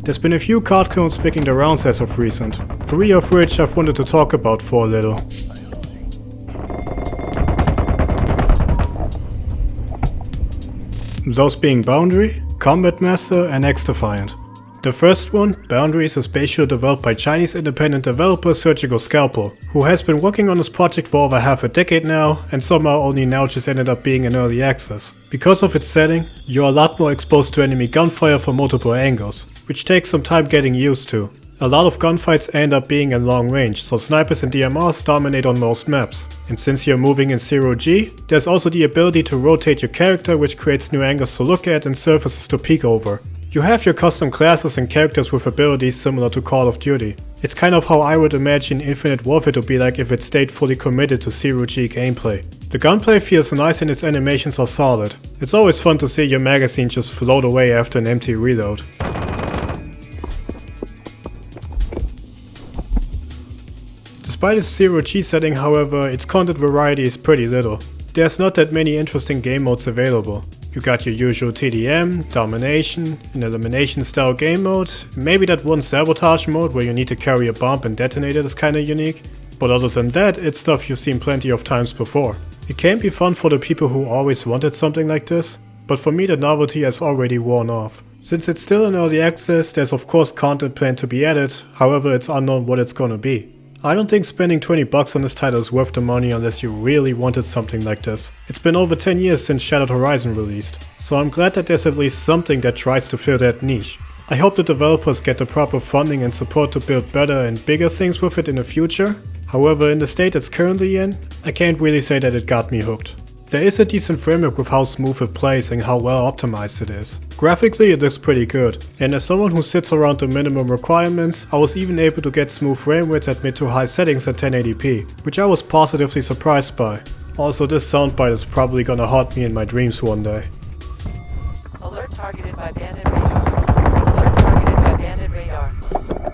There's been a few card cones making the rounds as of recent, 3 of which I've wanted to talk about for a little. Those being Boundary, Combat Master and XDefiant. The first one, Boundary, is a space shooter developed by Chinese independent developer Surgical Scalpel, who has been working on this project for over half a decade now and somehow only now just ended up being in early access. Because of its setting, you're a lot more exposed to enemy gunfire from multiple angles, which takes some time getting used to. A lot of gunfights end up being in long range, so snipers and DMRs dominate on most maps. And since you're moving in 0G, there's also the ability to rotate your character, which creates new angles to look at and surfaces to peek over. You have your custom classes and characters with abilities similar to Call of Duty. It's kind of how I would imagine Infinite Warfare to be like if it stayed fully committed to 0G gameplay. The gunplay feels nice and its animations are solid. It's always fun to see your magazine just float away after an empty reload. Despite its 0G setting, however, its content variety is pretty little. There's not that many interesting game modes available. You got your usual TDM, Domination, an Elimination style game mode, maybe that one Sabotage mode where you need to carry a bomb and detonate it is kinda unique, but other than that, it's stuff you've seen plenty of times before. It can be fun for the people who always wanted something like this, but for me the novelty has already worn off. Since it's still in early access, there's of course content planned to be added, however it's unknown what it's gonna be. I don't think spending $20 on this title is worth the money unless you really wanted something like this. It's been over 10 years since Shattered Horizon released, so I'm glad that there's at least something that tries to fill that niche. I hope the developers get the proper funding and support to build better and bigger things with it in the future. However, in the state it's currently in, I can't really say that it got me hooked. There is a decent framework with how smooth it plays and how well optimized it is. Graphically it looks pretty good, and as someone who sits around the minimum requirements, I was even able to get smooth frame rates at mid to high settings at 1080p, which I was positively surprised by. Also, this soundbite is probably gonna haunt me in my dreams one day. Alert targeted by bandit radar. Alert targeted by bandit radar.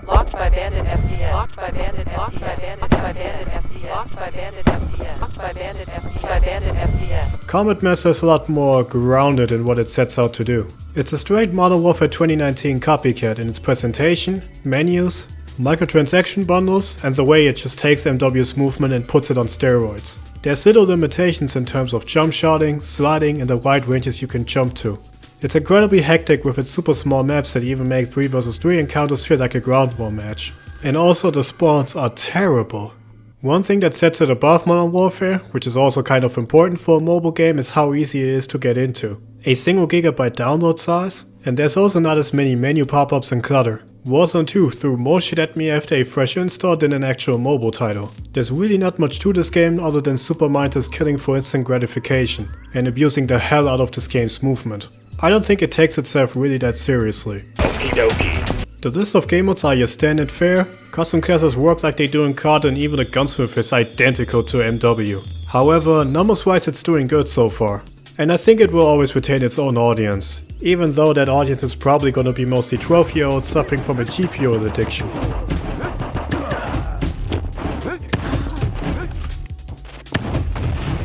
Locked by bandit FCS. Locked by bandit FCS. Locked by bandit FCS. Locked by bandit FCS. Locked by bandit FCS. By bandit FCS. Combat Master is a lot more grounded in what it sets out to do. It's a straight Modern Warfare 2019 copycat in its presentation, menus, microtransaction bundles, and the way it just takes MW's movement and puts it on steroids. There's little limitations in terms of jump shotting, sliding, and the wide ranges you can jump to. It's incredibly hectic with its super small maps that even make 3 vs 3 encounters feel like a ground war match. And also the spawns are terrible. One thing that sets it above Modern Warfare, which is also kind of important for a mobile game, is how easy it is to get into. A single gigabyte download size, and there's also not as many menu pop-ups and clutter. Warzone 2 threw more shit at me after a fresh install than an actual mobile title. There's really not much to this game other than super mindless killing for instant gratification, and abusing the hell out of this game's movement. I don't think it takes itself really that seriously. Okie dokie. The list of game modes are your standard fare, custom classes work like they do in CoD, and even the gunsmith is identical to MW. However, numbers wise it's doing good so far. And I think it will always retain its own audience, even though that audience is probably gonna be mostly 12-year-olds suffering from a G Fuel addiction.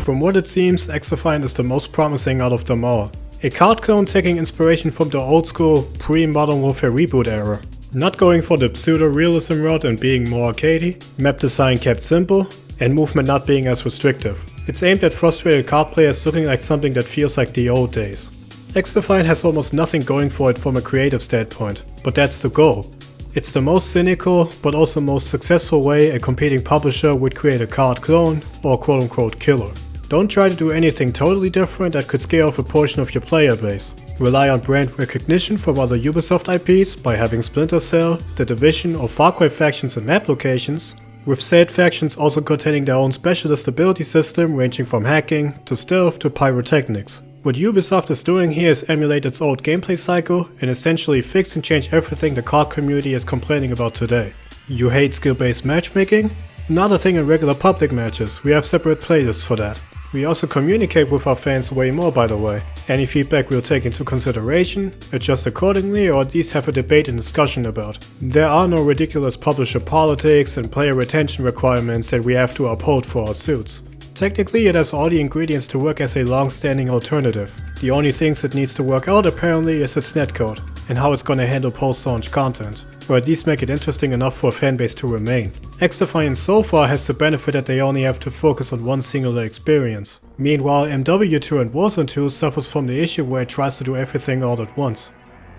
From what it seems, XDefiant is the most promising out of them all. A card clone taking inspiration from the old school pre-Modern Warfare reboot era. Not going for the pseudo-realism route and being more arcadey, map design kept simple, and movement not being as restrictive. It's aimed at frustrated card players looking like something that feels like the old days. XDefiant has almost nothing going for it from a creative standpoint, but that's the goal. It's the most cynical, but also most successful way a competing publisher would create a card clone or quote-unquote killer. Don't try to do anything totally different that could scare off a portion of your player base. Rely on brand recognition from other Ubisoft IPs by having Splinter Cell, The Division or Far Cry factions and map locations, with said factions also containing their own specialist ability system ranging from hacking, to stealth, to pyrotechnics. What Ubisoft is doing here is emulate its old gameplay cycle and essentially fix and change everything the CoD community is complaining about today. You hate skill-based matchmaking? Not a thing in regular public matches, we have separate playlists for that. We also communicate with our fans way more, by the way. Any feedback we'll take into consideration, adjust accordingly, or at least have a debate and discussion about. There are no ridiculous publisher politics and player retention requirements that we have to uphold for our suits. Technically it has all the ingredients to work as a long-standing alternative. The only things it needs to work out apparently is its netcode. and how it's gonna handle post-launch content, or at least make it interesting enough for a fanbase to remain. XDefiant so far has the benefit that they only have to focus on one singular experience. Meanwhile, MW2 and Warzone 2 suffers from the issue where it tries to do everything all at once.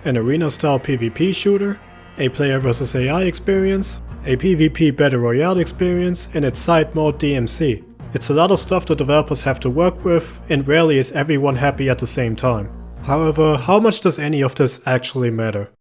An arena-style PvP shooter, a player vs AI experience, a PvP Battle Royale experience, and its side mode DMC. It's a lot of stuff the developers have to work with, and rarely is everyone happy at the same time. However, how much does any of this actually matter?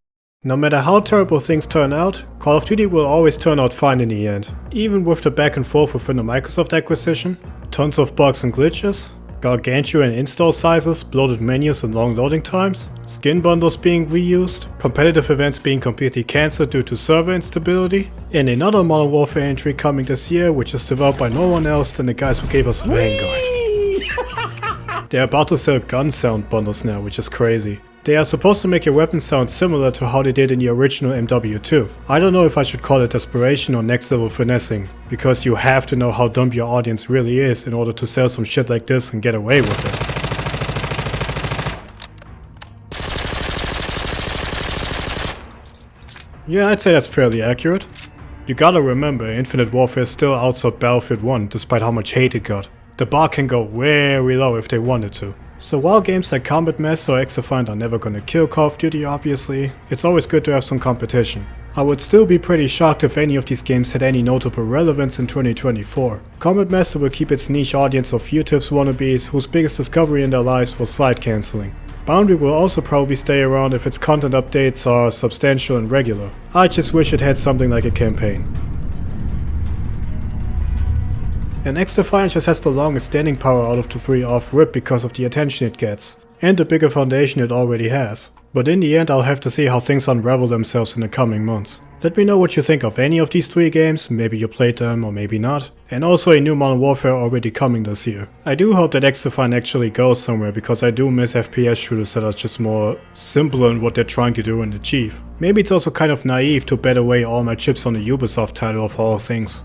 No matter how terrible things turn out, Call of Duty will always turn out fine in the end. Even with the back and forth within the Microsoft acquisition, tons of bugs and glitches, gargantuan install sizes, bloated menus and long loading times, skin bundles being reused, competitive events being completely cancelled due to server instability, and another Modern Warfare entry coming this year which is developed by no one else than the guys who gave us Vanguard. They're about to sell gun sound bundles now, which is crazy. They are supposed to make your weapon sound similar to how they did in the original MW2. I don't know if I should call it desperation or next level finessing, because you have to know how dumb your audience really is in order to sell some shit like this and get away with it. Yeah, I'd say that's fairly accurate. You gotta remember, Infinite Warfare still outsold Battlefield 1 despite how much hate it got. The bar can go very low if they wanted to. So while games like Combat Master or XDefiant are never gonna kill Call of Duty obviously, it's always good to have some competition. I would still be pretty shocked if any of these games had any notable relevance in 2024. Combat Master will keep its niche audience of fugitives wannabes whose biggest discovery in their lives was slide cancelling. Boundary will also probably stay around if its content updates are substantial and regular. I just wish it had something like a campaign. And XDefiant just has the longest standing power out of the three off-rip because of the attention it gets, and the bigger foundation it already has. But in the end I'll have to see how things unravel themselves in the coming months. Let me know what you think of any of these three games, maybe you played them or maybe not, and also a new Modern Warfare already coming this year. I do hope that XDefiant actually goes somewhere because I do miss FPS shooters that are just more simple in what they're trying to do and achieve. Maybe it's also kind of naive to bet away all my chips on the Ubisoft title of all things.